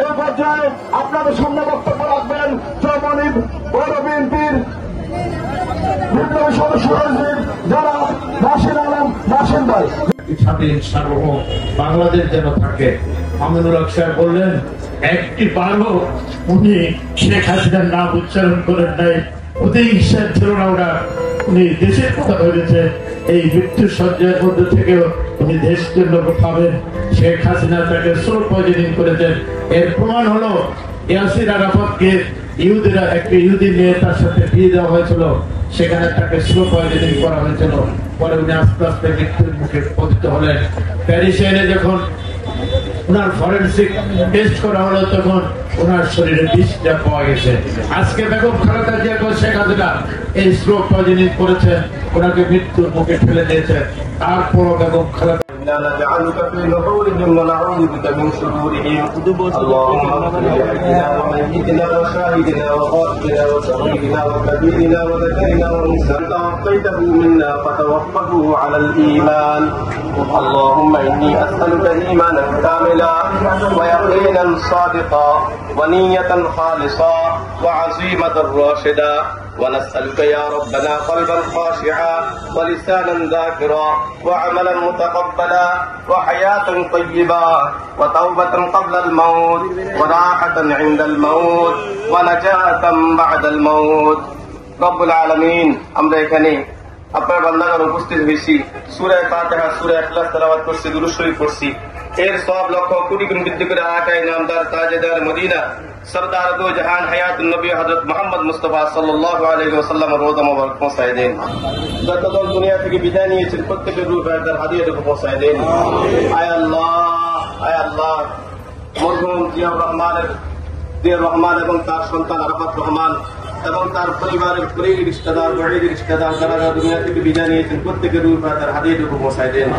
এই পর্যায়ে আপনাদের সামনে বক্তব্য রাখবেন চৌমনির পৌর বিএনপির বিপ্লবী সদস্য যারা নাসির আলম নাসির ভাই। স্বাধীন সার্বভৌম বাংলাদেশ যেন থাকে। আমিনুল হক সাহেব বললেন একটি বারও উনি শেখ হাসিনার নাম উচ্চারণ করেন নাই, ওদের ইচ্ছা ছিল না, ওরা উনি দেশের কথা ভেবেছে। এই মৃত্যুর শয্যার মধ্যে থেকেও উনি দেশের জন্য ভাবেন। শেখ হাসিনা তাকে স্লো পয়জনিং করেছেন। এর প্রমাণ হলো ইয়াসির আরাফাতকে ইহুদিরা একটা ইহুদি মেয়ে তার সাথে বিয়ে দেওয়া হয়েছিল, সেখানে তাকে স্লো পয়জনিং করা হয়েছিল। পরে উনি আস্তে আস্তে মৃত্যুর মুখে পতিত হলেন। প্যারিসে এনে যখন ওনার ফরেন্সিক টেস্ট করা হলো তখন ওনার শরীরে বিষটা পাওয়া গেছে। আজকে বেগম খালেদা জিয়া শেখ হাসিনা এই স্লো পয়জনিং করেছেন, ওনাকে মৃত্যুর মুখে ঠেলে দিয়েছেন। তারপরও বেগম খালেদা نجعلك في نحورهم ونعوذ بك من شرورهم. اللهم اغفر لأهلنا وميتنا وشاهدنا وغائبنا وصغيرنا وكبيرنا وذكرنا وانثانا توفيته منا فتوفه على الإيمان. اللهم إني أسألك إيمانا كاملا ويقينا صادقا ونية خالصة وعزيمة راشدا، ونسألك يا ربنا قلبا خاشعا ولسانا ذاكرا وعملا متقبلا وحياة طيبة وتوبة قبل الموت وراحة عند الموت ونجاة بعد الموت. رب العالمين আমরা এখানে আপনার বান্দাগণ উপস্থিত হয়েছি, সূরা ফাতিহা সূরা ইখলাস তেলাওয়াত করছি, দুরূদ শরীফ পড়ছি। এর সওয়াব লক্ষ কোটি গুণ বৃদ্ধি করে আকায়ে নামদার তাজেদার মদিনা সরদার দো জাহান হায়াতুন নবী হযরত মুহাম্মদ মুস্তাফা সাল্লাল্লাহু আলাইহি ওয়াসাল্লাম রওজা মোবারক পৌঁছায় দেন। যতজন দুনিয়া থেকে বিদায় নিয়েছেন প্রত্যেকের রূহ তার হাদিয়াটুকু পৌঁছায় দেন। আয় আল্লাহ মরহুম জিয়া রহমান এবং তার সন্তান আরাফাত রহমান এবং তার পরিবারের রিশতেদার যারা দুনিয়া থেকে বিদায় নিয়েছেন প্রত্যেকের রূহ তার হাদিয়াটুকু পৌঁছায় দেন।